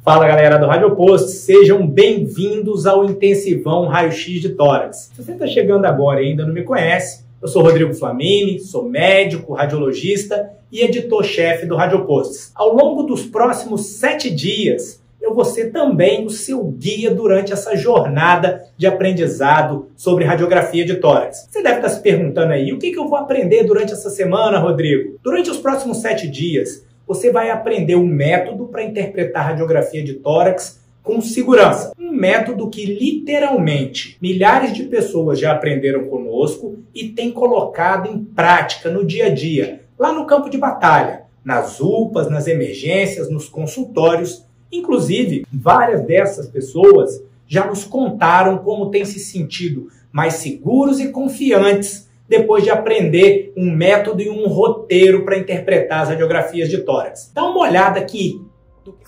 Fala galera do Radioposto, sejam bem-vindos ao Intensivão Raio-X de Tórax. Se você está chegando agora e ainda não me conhece, eu sou Rodrigo Flamini, sou médico, radiologista e editor-chefe do Radioposto. Ao longo dos próximos 7 dias, eu vou ser também o seu guia durante essa jornada de aprendizado sobre radiografia de tórax. Você deve estar se perguntando aí, o que eu vou aprender durante essa semana, Rodrigo? Durante os próximos 7 dias, você vai aprender um método para interpretar radiografia de tórax com segurança. Um método que literalmente milhares de pessoas já aprenderam conosco e têm colocado em prática no dia a dia, lá no campo de batalha, nas UPAs, nas emergências, nos consultórios. Inclusive, várias dessas pessoas já nos contaram como têm se sentido mais seguros e confiantes depois de aprender um método e um roteiro para interpretar as radiografias de tórax. Dá uma olhada aqui.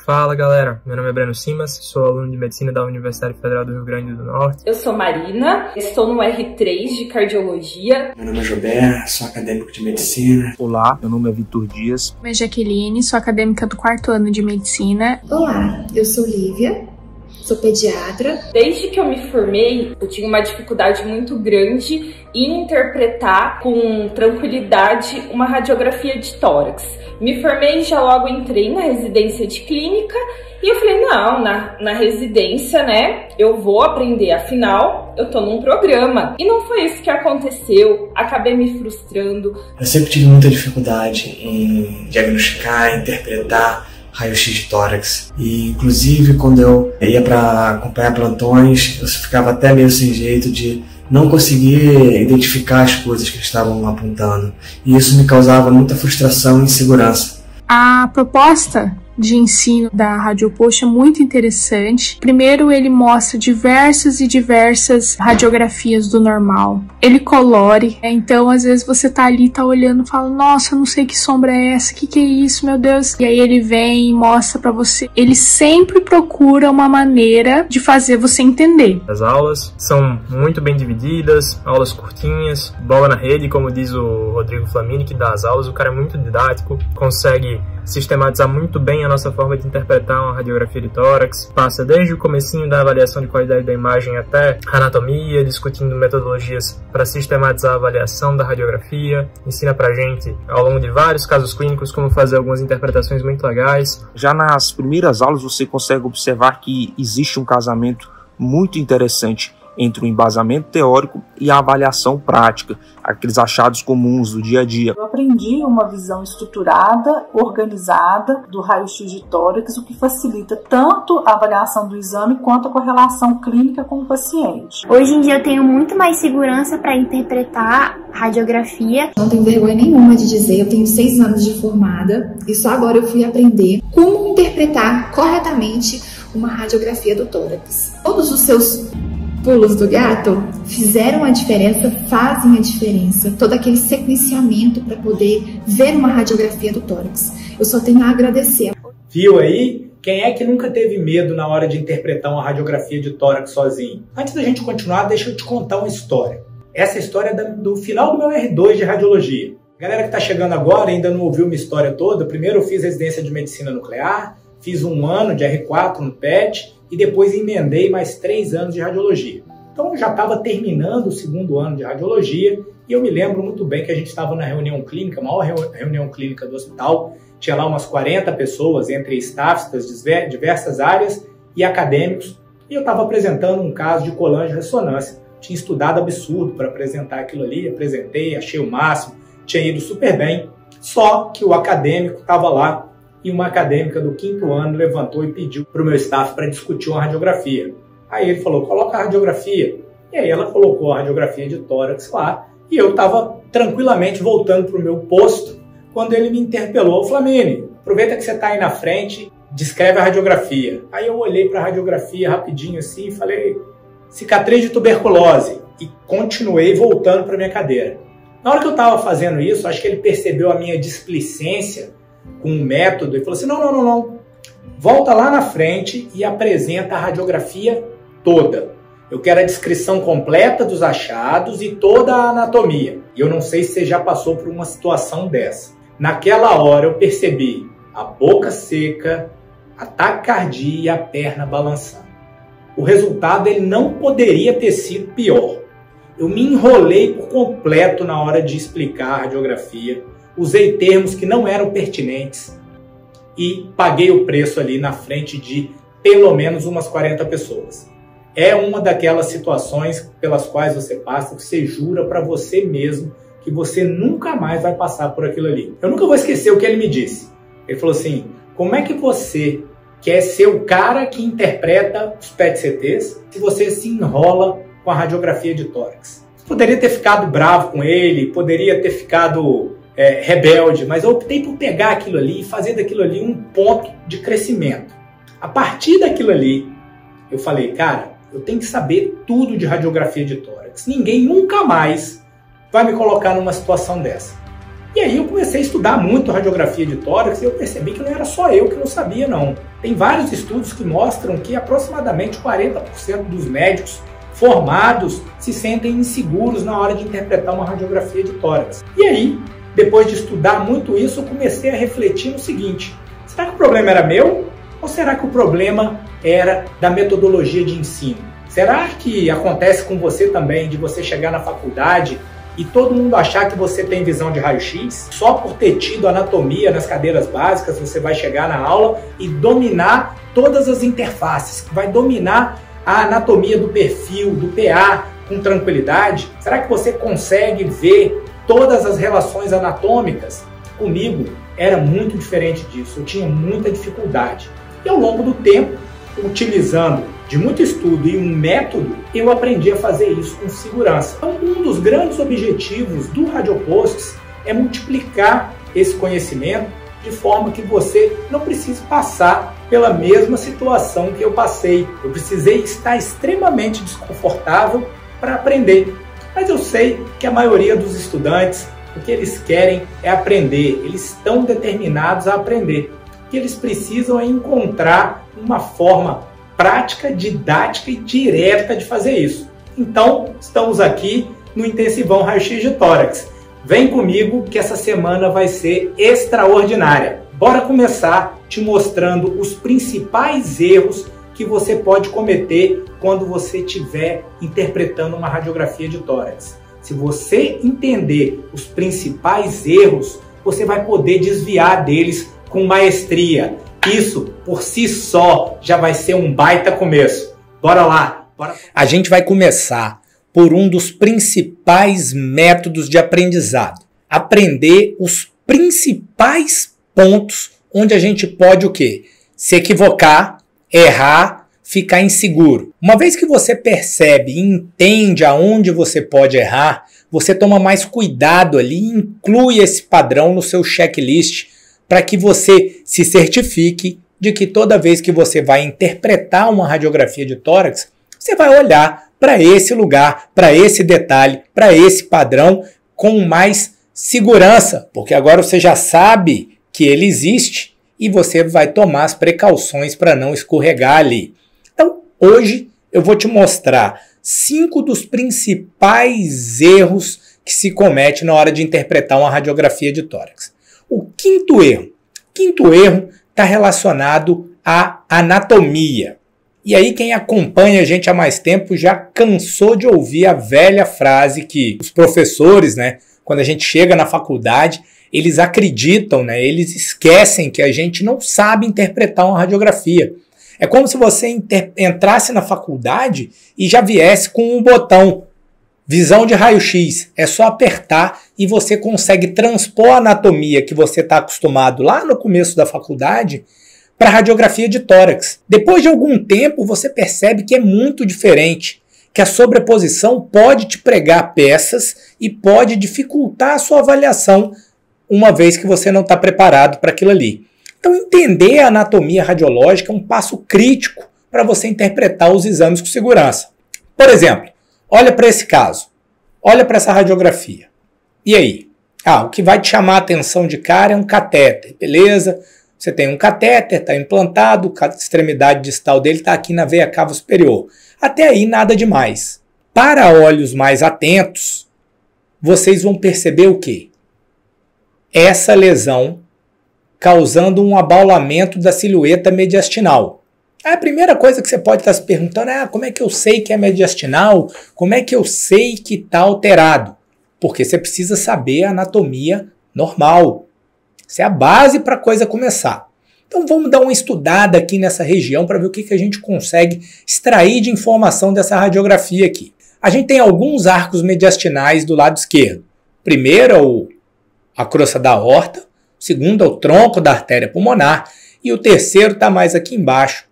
Fala galera, meu nome é Breno Simas, sou aluno de Medicina da Universidade Federal do Rio Grande do Norte. Eu sou Marina, estou no R3 de Cardiologia. Meu nome é Jober, sou acadêmico de Medicina. Olá, meu nome é Vitor Dias. Meu nome é Jaqueline, sou acadêmica do 4º ano de Medicina. Olá, eu sou Lívia, sou pediatra. Desde que eu me formei, eu tinha uma dificuldade muito grande em interpretar com tranquilidade uma radiografia de tórax. Me formei e já logo entrei na residência de clínica e eu falei, não, na residência, né, eu vou aprender, afinal, eu tô num programa. E não foi isso que aconteceu, acabei me frustrando. Eu sempre tive muita dificuldade em diagnosticar, interpretar raio-x de tórax. E, inclusive, quando eu ia para acompanhar plantões, eu ficava até meio sem jeito de não conseguir identificar as coisas que eles estavam apontando. E isso me causava muita frustração e insegurança. A proposta de ensino da Radioposto é muito interessante. Primeiro, ele mostra diversas radiografias do normal. Ele colore, então às vezes você tá ali, tá olhando e fala, nossa, eu não sei que sombra é essa, que é isso, meu Deus. E aí ele vem e mostra pra você. Ele sempre procura uma maneira de fazer você entender. As aulas são muito bem divididas, aulas curtinhas, bola na rede, como diz o Rodrigo Flamini, que dá as aulas. O cara é muito didático, consegue sistematizar muito bem a nossa forma de interpretar uma radiografia de tórax, passa desde o comecinho da avaliação de qualidade da imagem até anatomia, discutindo metodologias para sistematizar a avaliação da radiografia, ensina pra gente ao longo de vários casos clínicos como fazer algumas interpretações muito legais. Já nas primeiras aulas você consegue observar que existe um casamento muito interessante entre o embasamento teórico e a avaliação prática, aqueles achados comuns do dia a dia. Eu aprendi uma visão estruturada, organizada do raio-x de tórax, o que facilita tanto a avaliação do exame quanto a correlação clínica com o paciente. Hoje em dia eu tenho muito mais segurança para interpretar radiografia. Não tenho vergonha nenhuma de dizer, eu tenho 6 anos de formada e só agora eu fui aprender como interpretar corretamente uma radiografia do tórax. Todos os seus pulos do gato fizeram a diferença, fazem a diferença. Todo aquele sequenciamento para poder ver uma radiografia do tórax. Eu só tenho a agradecer. Viu aí? Quem é que nunca teve medo na hora de interpretar uma radiografia de tórax sozinho? Antes da gente continuar, deixa eu te contar uma história. Essa história é do final do meu R2 de radiologia. Galera que está chegando agora ainda não ouviu minha história toda. Primeiro eu fiz residência de medicina nuclear, fiz 1 ano de R4 no PET, e depois emendei mais 3 anos de radiologia. Então eu já estava terminando o 2º ano de radiologia e eu me lembro muito bem que a gente estava na reunião clínica, a maior reunião clínica do hospital, tinha lá umas 40 pessoas, entre staffs das diversas áreas e acadêmicos, e eu estava apresentando um caso de colangio-ressonância. Tinha estudado absurdo para apresentar aquilo ali, apresentei, achei o máximo, tinha ido super bem, só que o acadêmico estava lá, e uma acadêmica do 5º ano levantou e pediu para o meu staff para discutir uma radiografia. Aí ele falou, coloca a radiografia. E aí ela colocou a radiografia de tórax lá, e eu estava tranquilamente voltando para o meu posto, quando ele me interpelou, Flamini, aproveita que você está aí na frente, descreve a radiografia. Aí eu olhei para a radiografia rapidinho assim e falei, cicatriz de tuberculose, e continuei voltando para minha cadeira. Na hora que eu estava fazendo isso, acho que ele percebeu a minha displicência com um método e falou assim, não, volta lá na frente e apresenta a radiografia toda. Eu quero a descrição completa dos achados e toda a anatomia. E eu não sei se você já passou por uma situação dessa. Naquela hora eu percebi a boca seca, ataque cardíaco e a perna balançando. O resultado ele não poderia ter sido pior. Eu me enrolei por completo na hora de explicar a radiografia, usei termos que não eram pertinentes e paguei o preço ali na frente de pelo menos umas 40 pessoas. É uma daquelas situações pelas quais você passa, que você jura para você mesmo que você nunca mais vai passar por aquilo ali. Eu nunca vou esquecer o que ele me disse. Ele falou assim, como é que você quer ser o cara que interpreta os PET-CTs se você se enrola com a radiografia de tórax? Poderia ter ficado bravo com ele, poderia ter ficado rebelde, mas eu optei por pegar aquilo ali e fazer daquilo ali um ponto de crescimento. A partir daquilo ali, eu falei, cara, eu tenho que saber tudo de radiografia de tórax. Ninguém nunca mais vai me colocar numa situação dessa. E aí eu comecei a estudar muito radiografia de tórax e eu percebi que não era só eu que não sabia, não. Tem vários estudos que mostram que aproximadamente 40% dos médicos formados se sentem inseguros na hora de interpretar uma radiografia de tórax. E aí, depois de estudar muito isso, eu comecei a refletir no seguinte, será que o problema era meu? Ou será que o problema era da metodologia de ensino? Será que acontece com você também, de você chegar na faculdade e todo mundo achar que você tem visão de raio-x? Só por ter tido anatomia nas cadeiras básicas, você vai chegar na aula e dominar todas as interfaces, vai dominar a anatomia do perfil, do PA com tranquilidade? Será que você consegue ver todas as relações anatômicas? Comigo era muito diferente disso, eu tinha muita dificuldade. E ao longo do tempo, utilizando de muito estudo e um método, eu aprendi a fazer isso com segurança. Então, um dos grandes objetivos do Radioposts é multiplicar esse conhecimento de forma que você não precise passar pela mesma situação que eu passei. Eu precisei estar extremamente desconfortável para aprender. Mas eu sei que a maioria dos estudantes, o que eles querem é aprender, eles estão determinados a aprender. O que eles precisam é encontrar uma forma prática, didática e direta de fazer isso. Então, estamos aqui no Intensivão Raio-X de Tórax. Vem comigo que essa semana vai ser extraordinária. Bora começar te mostrando os principais erros que você pode cometer quando você estiver interpretando uma radiografia de tórax. Se você entender os principais erros, você vai poder desviar deles com maestria. Isso, por si só, já vai ser um baita começo. Bora lá! A gente vai começar por um dos principais métodos de aprendizado. Aprender os principais pontos onde a gente pode o quê? Se equivocar, errar, ficar inseguro. Uma vez que você percebe e entende aonde você pode errar, você toma mais cuidado ali e inclui esse padrão no seu checklist para que você se certifique de que toda vez que você vai interpretar uma radiografia de tórax, você vai olhar para esse lugar, para esse detalhe, para esse padrão com mais segurança, porque agora você já sabe que ele existe e você vai tomar as precauções para não escorregar ali. Então, hoje eu vou te mostrar 5 dos principais erros que se comete na hora de interpretar uma radiografia de tórax. O quinto erro está relacionado à anatomia. E aí quem acompanha a gente há mais tempo já cansou de ouvir a velha frase que os professores, quando a gente chega na faculdade, eles acreditam, eles esquecem que a gente não sabe interpretar uma radiografia. É como se você entrasse na faculdade e já viesse com um botão, visão de raio-x. É só apertar e você consegue transpor a anatomia que você está acostumado lá no começo da faculdade para a radiografia de tórax. Depois de algum tempo você percebe que é muito diferente, que a sobreposição pode te pregar peças e pode dificultar a sua avaliação uma vez que você não está preparado para aquilo ali. Então entender a anatomia radiológica é um passo crítico para você interpretar os exames com segurança. Por exemplo, olha para esse caso, olha para essa radiografia. E aí? O que vai te chamar a atenção de cara é um catéter, beleza? Você tem um catéter, está implantado, a extremidade distal dele está aqui na veia cava superior. Até aí nada demais. Para olhos mais atentos, vocês vão perceber o quê? Essa lesão causando um abaulamento da silhueta mediastinal. A primeira coisa que você pode estar se perguntando é como é que eu sei que é mediastinal? Como é que eu sei que está alterado? Porque você precisa saber a anatomia normal. Isso é a base para a coisa começar. Então vamos dar uma estudada aqui nessa região para ver o que a gente consegue extrair de informação dessa radiografia aqui. A gente tem alguns arcos mediastinais do lado esquerdo. Primeiro é a crosta da aorta, o segundo é o tronco da artéria pulmonar e o terceiro está mais aqui embaixo,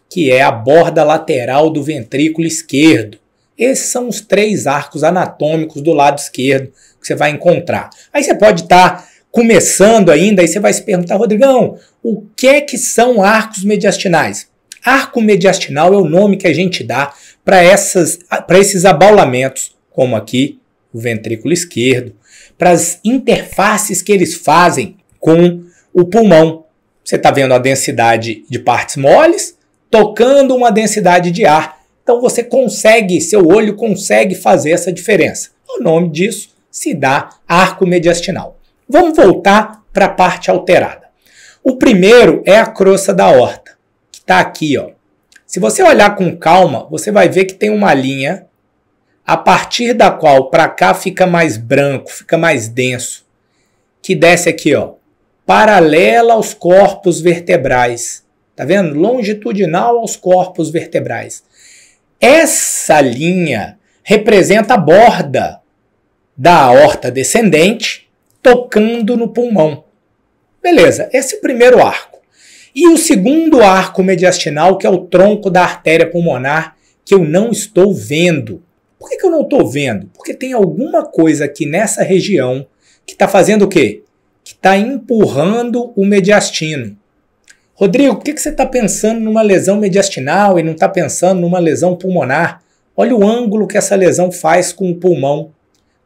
que é a borda lateral do ventrículo esquerdo. Esses são os 3 arcos anatômicos do lado esquerdo que você vai encontrar. Aí você pode estar começando ainda, aí você vai se perguntar, Rodrigão, o que é que são arcos mediastinais? Arco mediastinal é o nome que a gente dá para esses abaulamentos, como aqui o ventrículo esquerdo, para as interfaces que eles fazem com o pulmão. Você está vendo a densidade de partes moles, tocando uma densidade de ar. Então você consegue, seu olho consegue fazer essa diferença. O nome disso se dá arco mediastinal. Vamos voltar para a parte alterada. O primeiro é a crosta da aorta, que está aqui, ó. Se você olhar com calma, você vai ver que tem uma linha a partir da qual para cá fica mais branco, fica mais denso, que desce aqui, ó, paralela aos corpos vertebrais. Tá vendo? Longitudinal aos corpos vertebrais. Essa linha representa a borda da aorta descendente tocando no pulmão. Beleza, esse é o primeiro arco. E o segundo arco mediastinal, que é o tronco da artéria pulmonar, que eu não estou vendo. Por que eu não estou vendo? Porque tem alguma coisa aqui nessa região que está fazendo o quê? Que está empurrando o mediastino. Rodrigo, por que você está pensando numa lesão mediastinal e não está pensando numa lesão pulmonar? Olha o ângulo que essa lesão faz com o pulmão.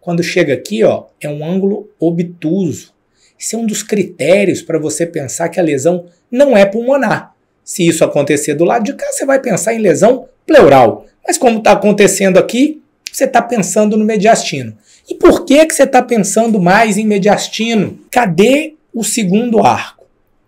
Quando chega aqui, ó, é um ângulo obtuso. Esse é um dos critérios para você pensar que a lesão não é pulmonar. Se isso acontecer do lado de cá, você vai pensar em lesão pleural. Mas como está acontecendo aqui, você está pensando no mediastino. E por que você está pensando mais em mediastino? Cadê o segundo arco?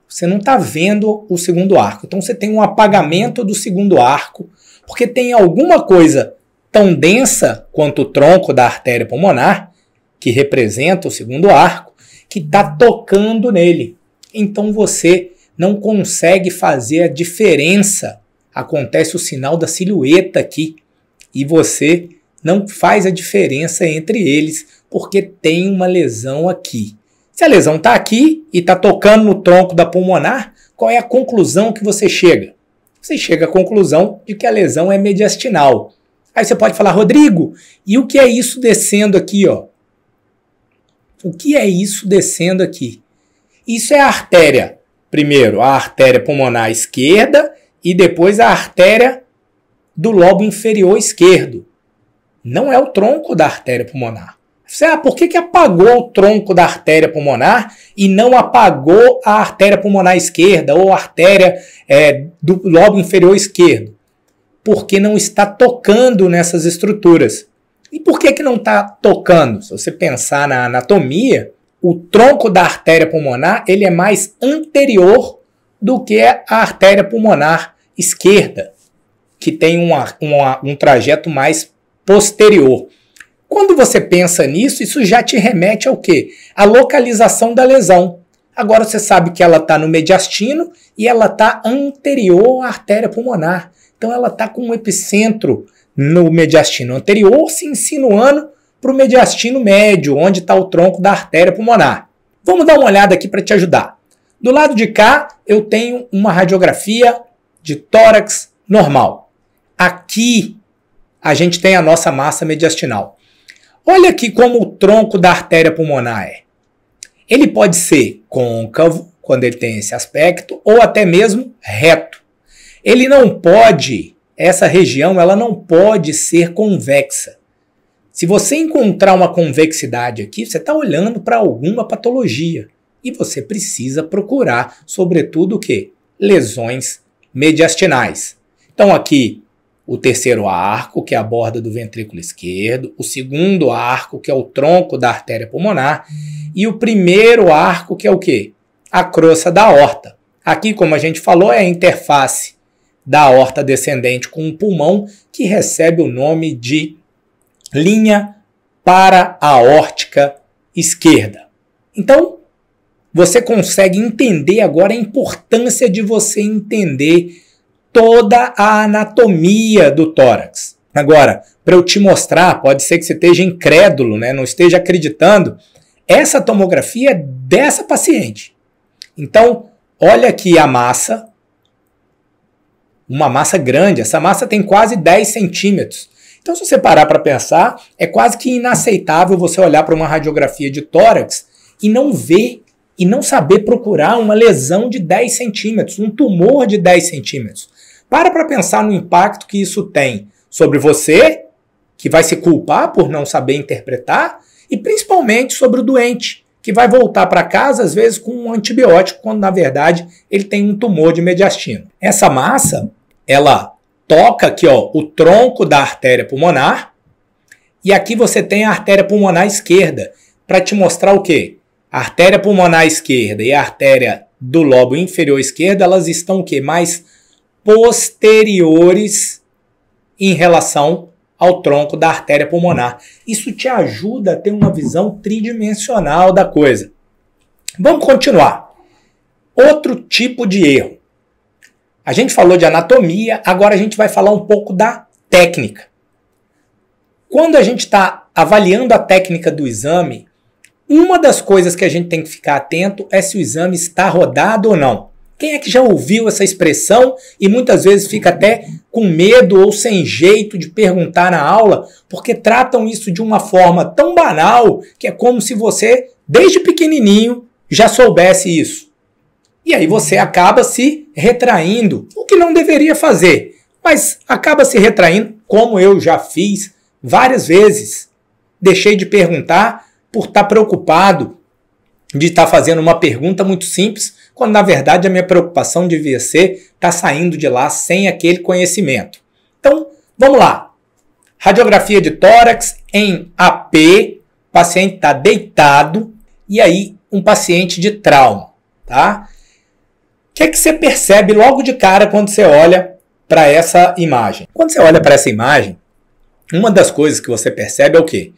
Você não está vendo o segundo arco. Então você tem um apagamento do segundo arco, porque tem alguma coisa tão densa quanto o tronco da artéria pulmonar, que representa o segundo arco, que está tocando nele. Então você não consegue fazer a diferença. Acontece o sinal da silhueta aqui e você não faz a diferença entre eles porque tem uma lesão aqui. Se a lesão está aqui e está tocando no tronco da pulmonar, qual é a conclusão que você chega? Você chega à conclusão de que a lesão é mediastinal. Aí você pode falar, Rodrigo, e o que é isso descendo aqui, ó? O que é isso descendo aqui? Isso é a artéria. Primeiro, a artéria pulmonar esquerda e depois a artéria do lobo inferior esquerdo. Não é o tronco da artéria pulmonar. Você, por que apagou o tronco da artéria pulmonar e não apagou a artéria pulmonar esquerda ou a artéria do lobo inferior esquerdo? Porque não está tocando nessas estruturas. E por que não está tocando? Se você pensar na anatomia, o tronco da artéria pulmonar ele é mais anterior do que a artéria pulmonar esquerda, que tem um trajeto mais posterior. Quando você pensa nisso, isso já te remete ao quê? A localização da lesão. Agora você sabe que ela está no mediastino e ela está anterior à artéria pulmonar. Então ela está com um epicentro no mediastino anterior, se insinuando para o mediastino médio, onde está o tronco da artéria pulmonar. Vamos dar uma olhada aqui para te ajudar. Do lado de cá, eu tenho uma radiografia de tórax normal. Aqui, a gente tem a nossa massa mediastinal. Olha aqui como o tronco da artéria pulmonar é. Ele pode ser côncavo, quando ele tem esse aspecto, ou até mesmo reto. Ele não pode, essa região, ela não pode ser convexa. Se você encontrar uma convexidade aqui, você está olhando para alguma patologia. E você precisa procurar, sobretudo, o quê? Lesões mediastinais. Então aqui, o terceiro arco, que é a borda do ventrículo esquerdo, o segundo arco, que é o tronco da artéria pulmonar, e o primeiro arco, que é o quê? a crosta da aorta. Aqui, como a gente falou, é a interface da aorta descendente com o pulmão, que recebe o nome de linha para-aórtica esquerda. Então, você consegue entender agora a importância de você entender toda a anatomia do tórax. Agora, para eu te mostrar, pode ser que você esteja incrédulo, né? Não esteja acreditando, essa tomografia é dessa paciente. Então, olha aqui a massa, uma massa grande, essa massa tem quase 10 centímetros. Então, se você parar para pensar, é quase que inaceitável você olhar para uma radiografia de tórax e não ver e não saber procurar uma lesão de 10 centímetros, um tumor de 10 centímetros. Para pensar no impacto que isso tem sobre você, que vai se culpar por não saber interpretar, e principalmente sobre o doente, que vai voltar para casa, às vezes, com um antibiótico, quando, na verdade, ele tem um tumor de mediastino. Essa massa, ela toca aqui, ó, o tronco da artéria pulmonar, e aqui você tem a artéria pulmonar esquerda, para te mostrar o quê? A artéria pulmonar esquerda e a artéria do lobo inferior esquerdo, elas estão o quê? Mais posteriores em relação ao tronco da artéria pulmonar. Isso te ajuda a ter uma visão tridimensional da coisa. Vamos continuar. Outro tipo de erro. A gente falou de anatomia, agora a gente vai falar um pouco da técnica. Quando a gente está avaliando a técnica do exame, uma das coisas que a gente tem que ficar atento é se o exame está rodado ou não. Quem é que já ouviu essa expressão e muitas vezes fica até com medo ou sem jeito de perguntar na aula, porque tratam isso de uma forma tão banal que é como se você, desde pequenininho, já soubesse isso. E aí você acaba se retraindo, o que não deveria fazer, mas acaba se retraindo, como eu já fiz várias vezes. Deixei de perguntar por estar preocupado de estar fazendo uma pergunta muito simples, quando na verdade a minha preocupação devia ser estar saindo de lá sem aquele conhecimento. Então, vamos lá. Radiografia de tórax em AP, o paciente está deitado, e aí um paciente de trauma, tá? O que é que você percebe logo de cara quando você olha para essa imagem? Quando você olha para essa imagem, uma das coisas que você percebe é o quê?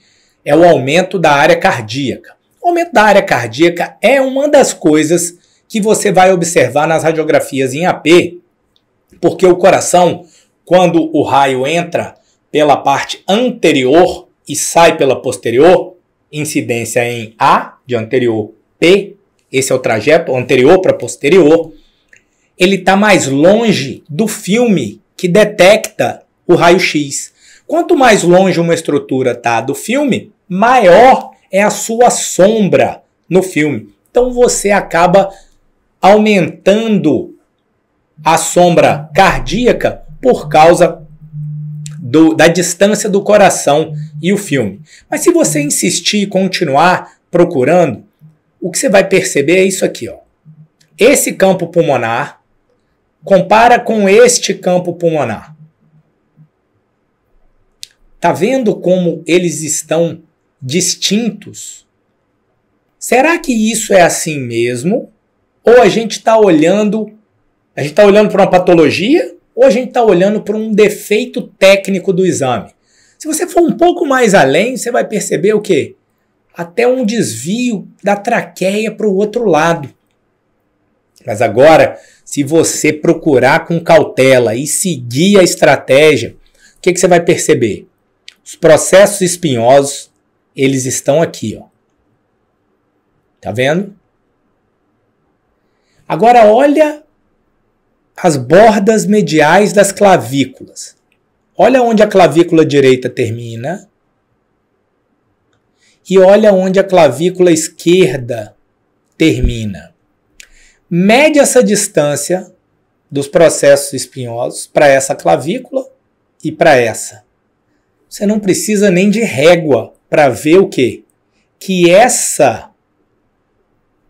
É o aumento da área cardíaca. O aumento da área cardíaca é uma das coisas que você vai observar nas radiografias em AP, porque o coração, quando o raio entra pela parte anterior e sai pela posterior, incidência em A, de anterior, P, esse é o trajeto anterior para posterior, ele está mais longe do filme que detecta o raio-x. Quanto mais longe uma estrutura está do filme, maior é a sua sombra no filme. Então você acaba aumentando a sombra cardíaca por causa da distância do coração e o filme. Mas se você insistir e continuar procurando, o que você vai perceber é isso aqui, ó. Esse campo pulmonar compara com este campo pulmonar. Tá vendo como eles estão distintos? Será que isso é assim mesmo? Ou a gente está olhando para uma patologia, ou a gente está olhando para um defeito técnico do exame? Se você for um pouco mais além, você vai perceber o quê? Até um desvio da traqueia para o outro lado. Mas agora, se você procurar com cautela e seguir a estratégia, o que você vai perceber? Os processos espinhosos, eles estão aqui, ó. Tá vendo? Agora olha as bordas mediais das clavículas. Olha onde a clavícula direita termina e olha onde a clavícula esquerda termina. Mede essa distância dos processos espinhosos para essa clavícula e para essa. Você não precisa nem de régua para ver o quê? Que essa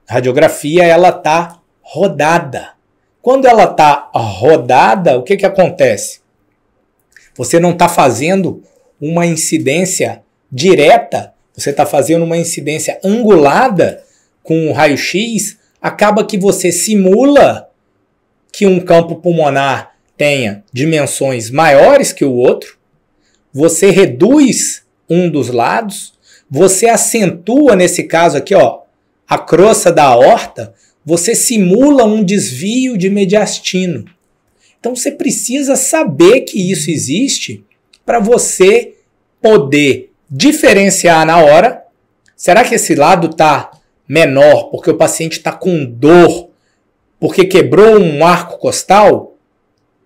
radiografia ela está rodada. Quando ela está rodada, o que acontece? Você não está fazendo uma incidência direta, você está fazendo uma incidência angulada com o raio-x acaba que você simula que um campo pulmonar tenha dimensões maiores que o outro, você reduz um dos lados, você acentua, nesse caso aqui, ó, a crosta da aorta, você simula um desvio de mediastino. Então você precisa saber que isso existe para você poder diferenciar na hora. Será que esse lado está menor porque o paciente está com dor, porque quebrou um arco costal?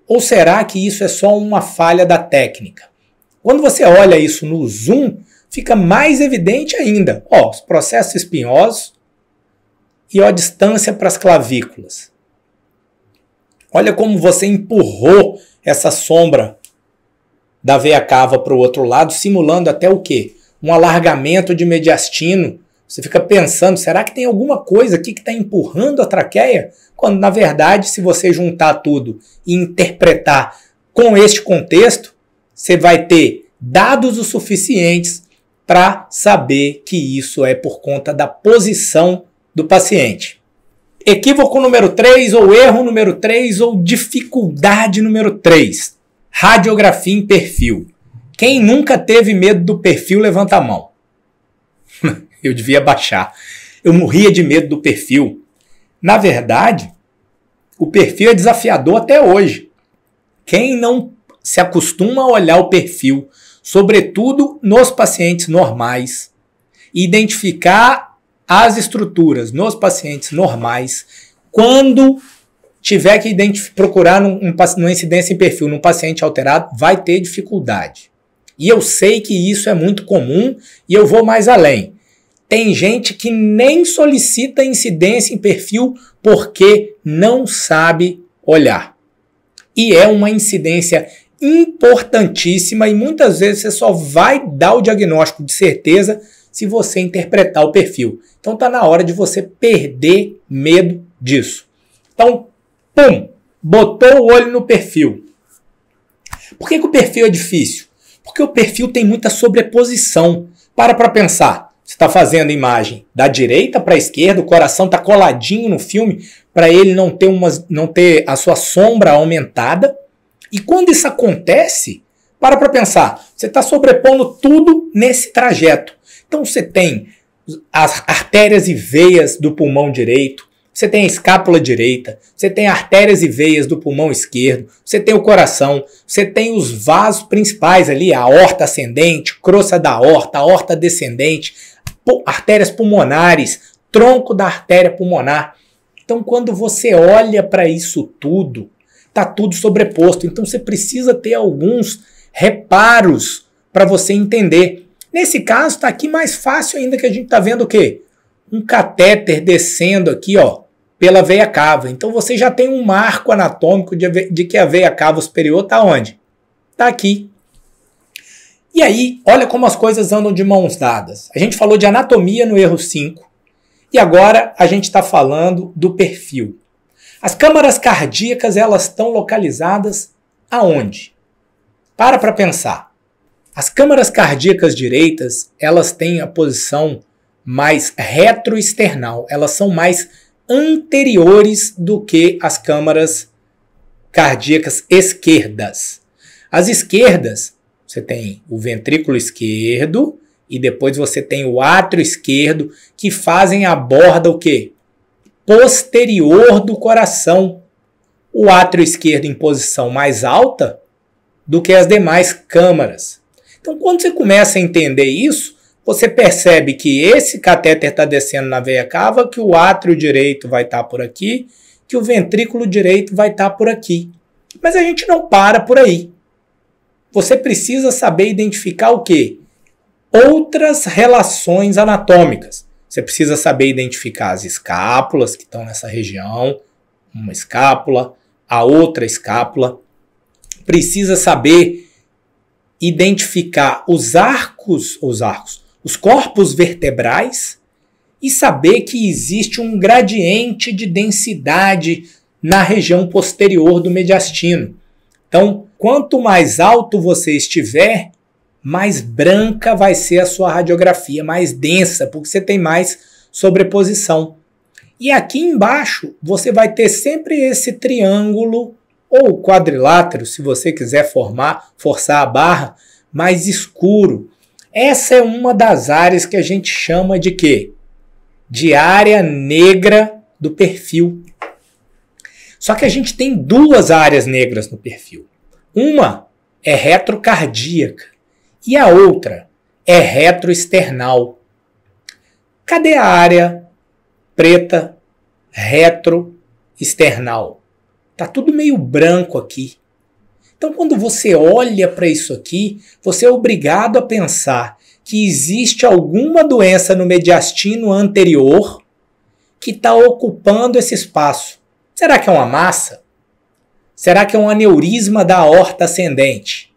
Ou será que isso é só uma falha da técnica? Quando você olha isso no zoom, fica mais evidente ainda. Ó, os processos espinhosos e ó, a distância para as clavículas. Olha como você empurrou essa sombra da veia cava para o outro lado, simulando até o quê? Um alargamento de mediastino. Você fica pensando, será que tem alguma coisa aqui que está empurrando a traqueia? Quando, na verdade, se você juntar tudo e interpretar com este contexto, você vai ter dados o suficientes para saber que isso é por conta da posição do paciente. Equívoco número 3, ou erro número 3, ou dificuldade número 3. Radiografia em perfil. Quem nunca teve medo do perfil, levanta a mão. Eu devia baixar. Eu morria de medo do perfil. Na verdade, o perfil é desafiador até hoje. Quem não se acostuma a olhar o perfil, sobretudo nos pacientes normais, e identificar as estruturas nos pacientes normais, quando tiver que procurar numa incidência em perfil num paciente alterado, vai ter dificuldade. E eu sei que isso é muito comum e eu vou mais além. Tem gente que nem solicita incidência em perfil porque não sabe olhar. E é uma incidência importantíssima e muitas vezes você só vai dar o diagnóstico de certeza se você interpretar o perfil. Então está na hora de você perder medo disso. Então, pum, botou o olho no perfil. Por que o perfil é difícil? Porque o perfil tem muita sobreposição. Para pensar. Você está fazendo a imagem da direita para a esquerda, o coração está coladinho no filme para ele não ter a sua sombra aumentada. E quando isso acontece, para pensar. Você está sobrepondo tudo nesse trajeto. Então você tem as artérias e veias do pulmão direito, você tem a escápula direita, você tem artérias e veias do pulmão esquerdo, você tem o coração, você tem os vasos principais ali, a aorta ascendente, crosta da aorta, aorta descendente, artérias pulmonares, tronco da artéria pulmonar. Então quando você olha para isso tudo, está tudo sobreposto. Então você precisa ter alguns reparos para você entender. Nesse caso está aqui mais fácil ainda, que a gente está vendo o quê? Um catéter descendo aqui, ó, pela veia cava. Então você já tem um marco anatômico de que a veia cava superior está onde? Está aqui. E aí, olha como as coisas andam de mãos dadas. A gente falou de anatomia no erro 5 e agora a gente está falando do perfil. As câmaras cardíacas, elas estão localizadas aonde? Para pensar. As câmaras cardíacas direitas, elas têm a posição mais retroesternal, elas são mais anteriores do que as câmaras cardíacas esquerdas. As esquerdas, você tem o ventrículo esquerdo e depois você tem o átrio esquerdo, que fazem a borda o quê? Posterior do coração. O átrio esquerdo em posição mais alta do que as demais câmaras. Então, quando você começa a entender isso, você percebe que esse catéter está descendo na veia cava, que o átrio direito vai estar por aqui, que o ventrículo direito vai estar por aqui. Mas a gente não para por aí. Você precisa saber identificar o quê? Outras relações anatômicas. Você precisa saber identificar as escápulas que estão nessa região, uma escápula, a outra escápula. Precisa saber identificar os corpos vertebrais e saber que existe um gradiente de densidade na região posterior do mediastino. Então, quanto mais alto você estiver, mais branca vai ser a sua radiografia, mais densa, porque você tem mais sobreposição. E aqui embaixo você vai ter sempre esse triângulo ou quadrilátero, se você quiser forçar a barra, mais escuro. Essa é uma das áreas que a gente chama de quê? De área negra do perfil. Só que a gente tem duas áreas negras no perfil. Uma é retrocardíaca e a outra é retroesternal. Cadê a área preta retroesternal? Tá tudo meio branco aqui. Então, quando você olha para isso aqui, você é obrigado a pensar que existe alguma doença no mediastino anterior que está ocupando esse espaço. Será que é uma massa? Será que é um aneurisma da aorta ascendente?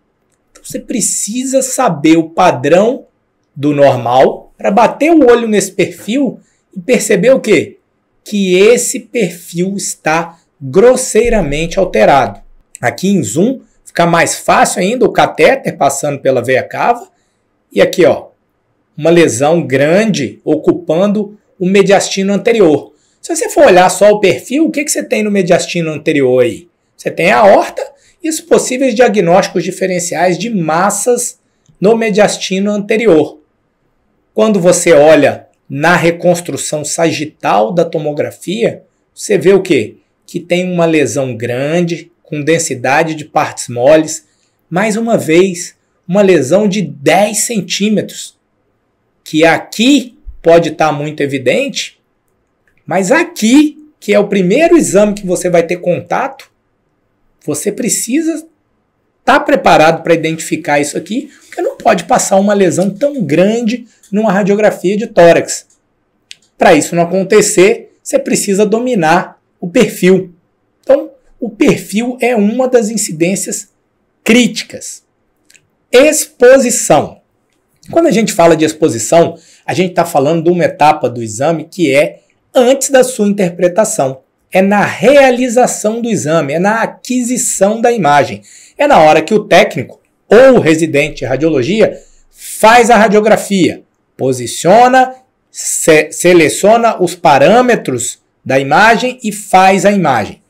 Então, você precisa saber o padrão do normal para bater o olho nesse perfil e perceber o quê? Que esse perfil está grosseiramente alterado. Aqui em zoom fica mais fácil ainda o catéter passando pela veia cava e aqui ó, uma lesão grande ocupando o mediastino anterior. Se você for olhar só o perfil, o que você tem no mediastino anterior aí? Você tem a aorta e os possíveis diagnósticos diferenciais de massas no mediastino anterior. Quando você olha na reconstrução sagital da tomografia, você vê o quê? Que tem uma lesão grande, com densidade de partes moles, mais uma vez, uma lesão de 10 centímetros, que aqui pode estar muito evidente, mas aqui, que é o primeiro exame que você vai ter contato, você precisa estar preparado para identificar isso aqui, porque não pode passar uma lesão tão grande numa radiografia de tórax. Para isso não acontecer, você precisa dominar o perfil. Então, o perfil é uma das incidências críticas. Exposição. Quando a gente fala de exposição, a gente está falando de uma etapa do exame que é antes da sua interpretação. É na realização do exame, é na aquisição da imagem. É na hora que o técnico ou o residente de radiologia faz a radiografia, posiciona, seleciona os parâmetros da imagem e faz a imagem.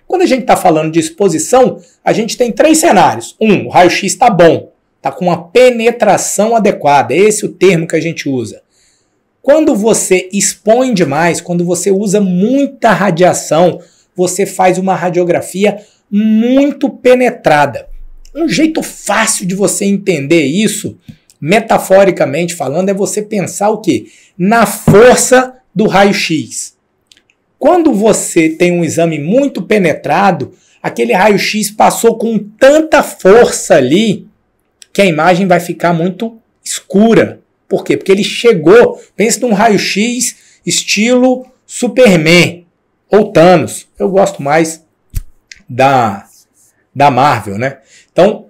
Quando a gente está falando de exposição, a gente tem 3 cenários. O raio-x está bom, está com uma penetração adequada, esse é o termo que a gente usa. Quando você expõe demais, quando você usa muita radiação, você faz uma radiografia muito penetrada. Um jeito fácil de você entender isso, metaforicamente falando, é você pensar o quê? Na força do raio-x. Quando você tem um exame muito penetrado, aquele raio-x passou com tanta força ali que a imagem vai ficar muito escura. Por quê? Porque ele chegou, pensa num raio-x estilo Superman ou Thanos. Eu gosto mais da Marvel, né? Então,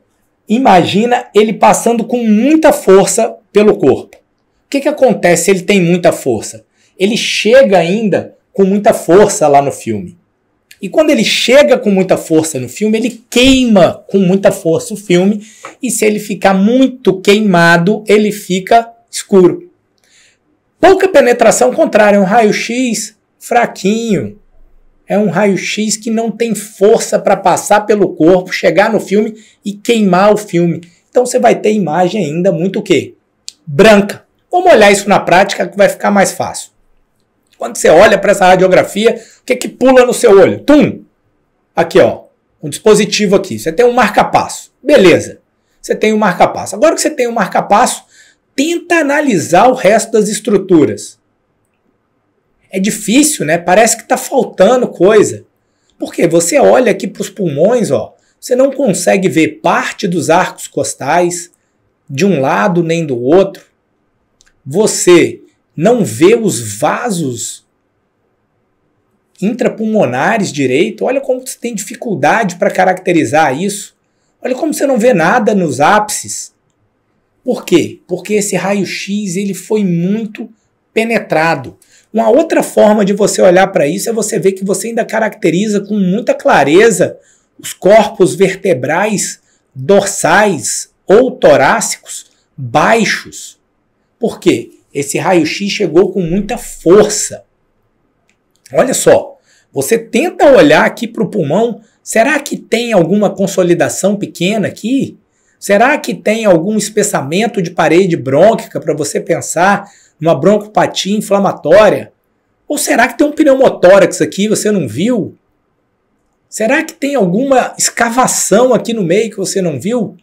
imagina ele passando com muita força pelo corpo. O que acontece se ele tem muita força? Ele chega ainda com muita força lá no filme. E quando ele chega com muita força no filme, ele queima com muita força o filme. E se ele ficar muito queimado, ele fica escuro. Pouca penetração contrária, é um raio-x fraquinho. É um raio-x que não tem força para passar pelo corpo, chegar no filme e queimar o filme. Então você vai ter imagem ainda muito o quê? Branca. Vamos olhar isso na prática que vai ficar mais fácil. Quando você olha para essa radiografia, o que pula no seu olho? Tum! Aqui, ó, um dispositivo aqui. Você tem um marca-passo. Beleza. Você tem um marca-passo. Agora que você tem um marca-passo, tenta analisar o resto das estruturas. É difícil, né? Parece que está faltando coisa. Porque você olha aqui para os pulmões, ó, você não consegue ver parte dos arcos costais de um lado nem do outro. Você não vê os vasos intrapulmonares direito. Olha como você tem dificuldade para caracterizar isso. Olha como você não vê nada nos ápices. Por quê? Porque esse raio-x ele foi muito penetrado. Uma outra forma de você olhar para isso é você ver que você ainda caracteriza com muita clareza os corpos vertebrais dorsais ou torácicos baixos. Por quê? Esse raio-x chegou com muita força. Olha só, você tenta olhar aqui para o pulmão, será que tem alguma consolidação pequena aqui? Será que tem algum espessamento de parede brônquica para você pensar numa broncopatia inflamatória? Ou será que tem um pneumotórax aqui, você não viu? Será que tem alguma escavação aqui no meio que você não viu?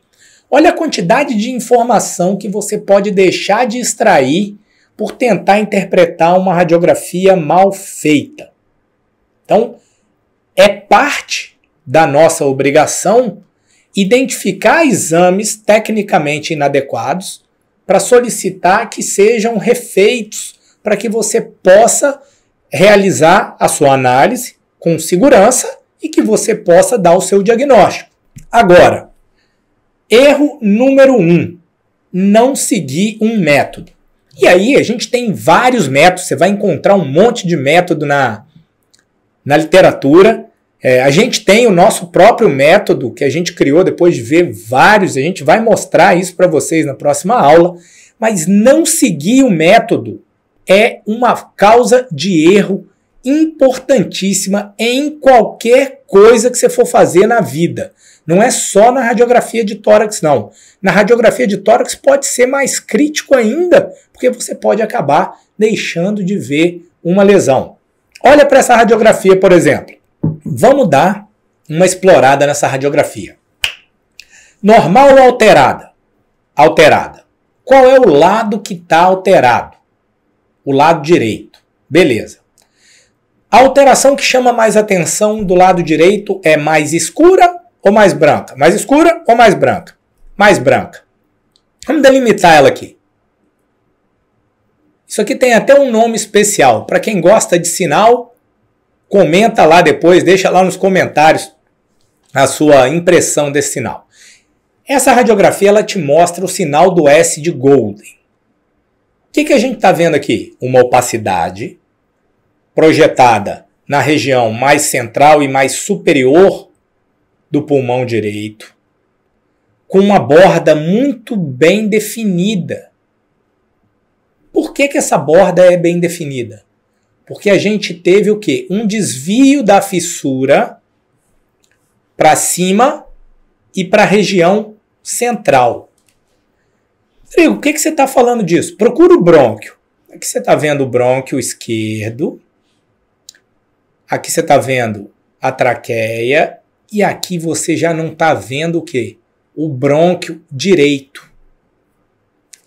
Olha a quantidade de informação que você pode deixar de extrair por tentar interpretar uma radiografia mal feita. Então, é parte da nossa obrigação identificar exames tecnicamente inadequados para solicitar que sejam refeitos para que você possa realizar a sua análise com segurança e que você possa dar o seu diagnóstico. Agora, erro número 1, não seguir um método. E aí a gente tem vários métodos, você vai encontrar um monte de método na literatura. A gente tem o nosso próprio método que a gente criou depois de ver vários, a gente vai mostrar isso para vocês na próxima aula, mas não seguir o método é uma causa de erro importantíssima em qualquer coisa que você for fazer na vida. Não é só na radiografia de tórax, não. Na radiografia de tórax pode ser mais crítico ainda, porque você pode acabar deixando de ver uma lesão. Olha para essa radiografia, por exemplo. Vamos dar uma explorada nessa radiografia. Normal ou alterada? Alterada. Qual é o lado que está alterado? O lado direito. Beleza. A alteração que chama mais atenção do lado direito é mais escura ou mais branca? Mais escura ou mais branca? Mais branca. Vamos delimitar ela aqui. Isso aqui tem até um nome especial. Para quem gosta de sinal, comenta lá depois, deixa lá nos comentários a sua impressão desse sinal. Essa radiografia ela te mostra o sinal do S de Golden. O que a gente está vendo aqui? Uma opacidade projetada na região mais central e mais superior do pulmão direito, com uma borda muito bem definida. Por que essa borda é bem definida? Porque a gente teve o quê? Um desvio da fissura para cima e para a região central. Rodrigo, o que você está falando disso? Procura o brônquio. Aqui você está vendo o brônquio esquerdo. Aqui você está vendo a traqueia. E aqui você já não está vendo o quê? O brônquio direito.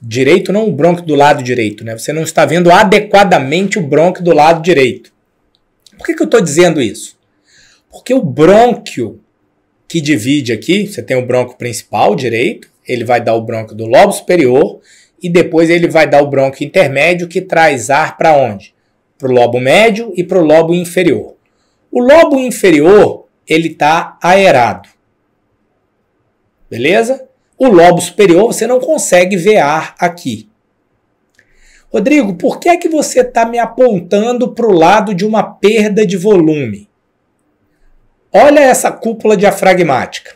Direito, não o brônquio do lado direito, né? Você não está vendo adequadamente o brônquio do lado direito. Por que eu estou dizendo isso? Porque o brônquio que divide aqui, você tem o brônquio principal direito, ele vai dar o brônquio do lobo superior e depois ele vai dar o brônquio intermédio que traz ar para onde? Para o lobo médio e para o lobo inferior. O lobo inferior, ele está aerado. Beleza? O lobo superior, você não consegue ver ar aqui. Rodrigo, por que é que você está me apontando para o lado de uma perda de volume? Olha essa cúpula diafragmática.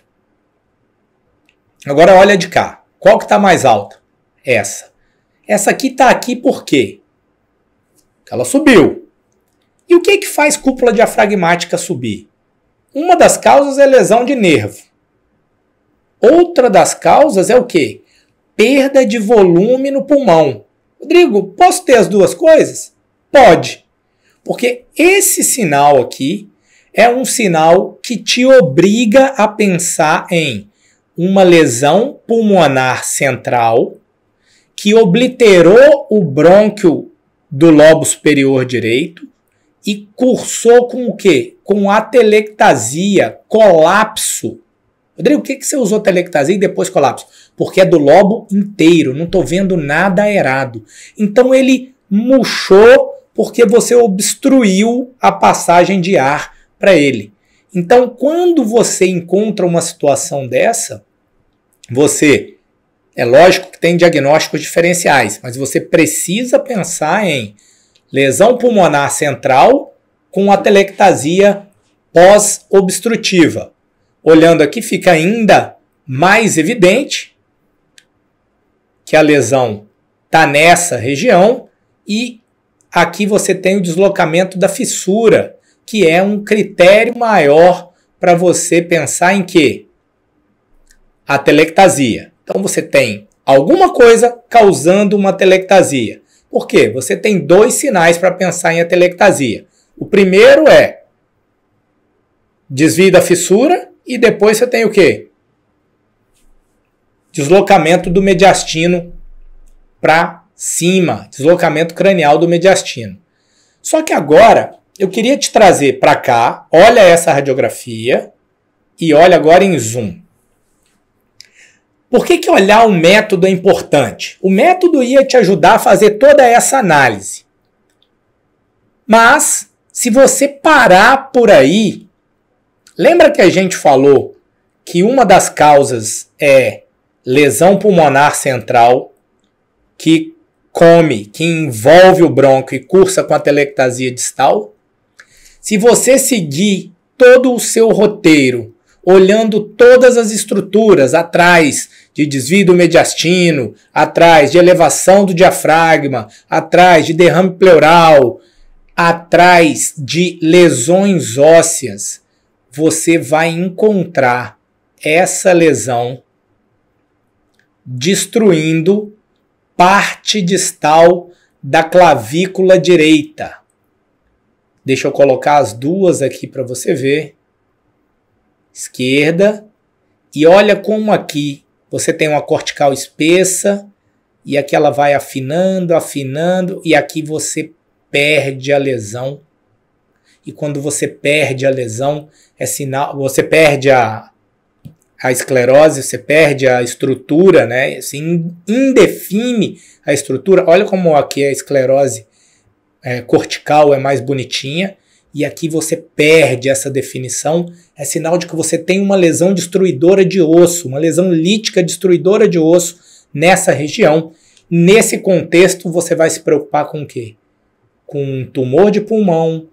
Agora olha de cá. Qual que está mais alta? Essa. Essa aqui está aqui por quê? Porque ela subiu. E o que faz cúpula diafragmática subir? Uma das causas é lesão de nervo. Outra das causas é o quê? Perda de volume no pulmão. Rodrigo, posso ter as duas coisas? Pode. Porque esse sinal aqui é um sinal que te obriga a pensar em uma lesão pulmonar central que obliterou o brônquio do lobo superior direito e cursou com o quê? Com atelectasia, colapso. Rodrigo, por que você usou atelectasia e depois colapso? Porque é do lobo inteiro, não estou vendo nada aerado. Então ele murchou porque você obstruiu a passagem de ar para ele. Então quando você encontra uma situação dessa, é lógico que tem diagnósticos diferenciais, mas você precisa pensar em lesão pulmonar central com atelectasia pós-obstrutiva. Olhando aqui fica ainda mais evidente que a lesão está nessa região e aqui você tem o deslocamento da fissura, que é um critério maior para você pensar em quê? A telectasia. Então você tem alguma coisa causando uma telectasia. Por quê? Você tem dois sinais para pensar em atelectasia. O primeiro é desvio da fissura e depois você tem o quê? Deslocamento do mediastino para cima, deslocamento cranial do mediastino. Só que agora eu queria te trazer para cá, olha essa radiografia e olha agora em zoom. Por que olhar o método é importante? O método ia te ajudar a fazer toda essa análise. Mas, se você parar por aí, lembra que a gente falou que uma das causas é lesão pulmonar central, que envolve o brônquio e cursa com a telectasia distal? Se você seguir todo o seu roteiro, olhando todas as estruturas atrás de desvio do mediastino, atrás de elevação do diafragma, atrás de derrame pleural, atrás de lesões ósseas, você vai encontrar essa lesão destruindo parte distal da clavícula direita. Deixa eu colocar as duas aqui para você ver. Esquerda. E olha como aqui você tem uma cortical espessa e aqui ela vai afinando, afinando e aqui você perde a lesão. E quando você perde a lesão, é sinal, você perde a esclerose, você perde a estrutura, né? Assim, indefine a estrutura. Olha como aqui a esclerose cortical é mais bonitinha. E aqui você perde essa definição, é sinal de que você tem uma lesão destruidora de osso, uma lesão lítica destruidora de osso nessa região. Nesse contexto, você vai se preocupar com o quê? Com um tumor de pulmão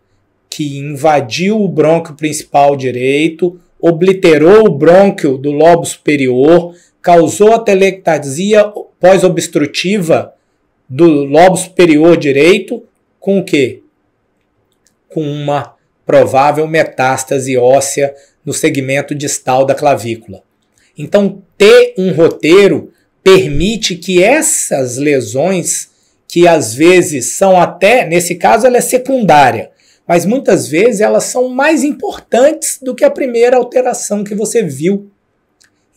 que invadiu o brônquio principal direito, obliterou o brônquio do lobo superior, causou a telectasia pós-obstrutiva do lobo superior direito, com o quê? Com uma provável metástase óssea no segmento distal da clavícula. Então, ter um roteiro permite que essas lesões, que às vezes são até, nesse caso ela é secundária, mas muitas vezes elas são mais importantes do que a primeira alteração que você viu.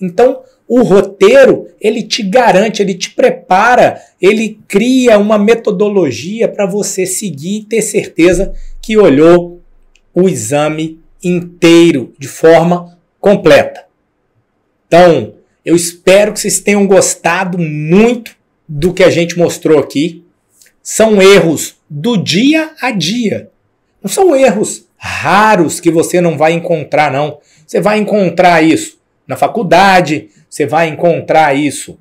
Então, o roteiro, ele te garante, ele te prepara, ele cria uma metodologia para você seguir e ter certeza que olhou o exame inteiro de forma completa. Então, eu espero que vocês tenham gostado muito do que a gente mostrou aqui. São erros do dia a dia. Não são erros raros que você não vai encontrar, não. Você vai encontrar isso na faculdade, você vai encontrar isso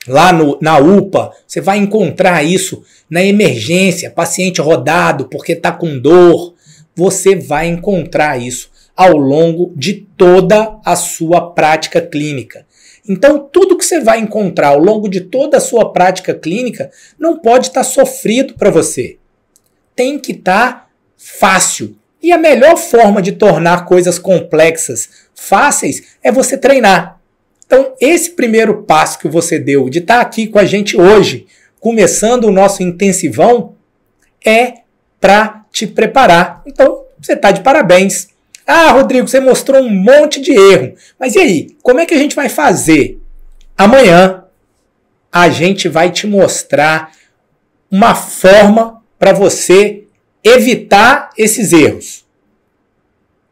lá na UPA, você vai encontrar isso na emergência, paciente rodado porque está com dor. Você vai encontrar isso ao longo de toda a sua prática clínica. Então, tudo que você vai encontrar ao longo de toda a sua prática clínica não pode estar sofrido para você. Tem que estar fácil. E a melhor forma de tornar coisas complexas fáceis é você treinar. Então, esse primeiro passo que você deu de estar aqui com a gente hoje, começando o nosso intensivão, é para te preparar. Então, você está de parabéns. Ah, Rodrigo, você mostrou um monte de erro. Mas e aí? Como é que a gente vai fazer? Amanhã, a gente vai te mostrar uma forma para você evitar esses erros.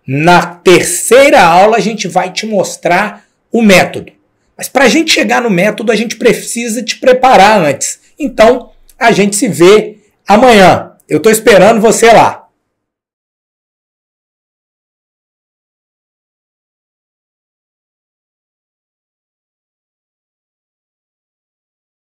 Na terceira aula, a gente vai te mostrar o método. Mas para a gente chegar no método, a gente precisa te preparar antes. Então, a gente se vê amanhã. Eu estou esperando você lá.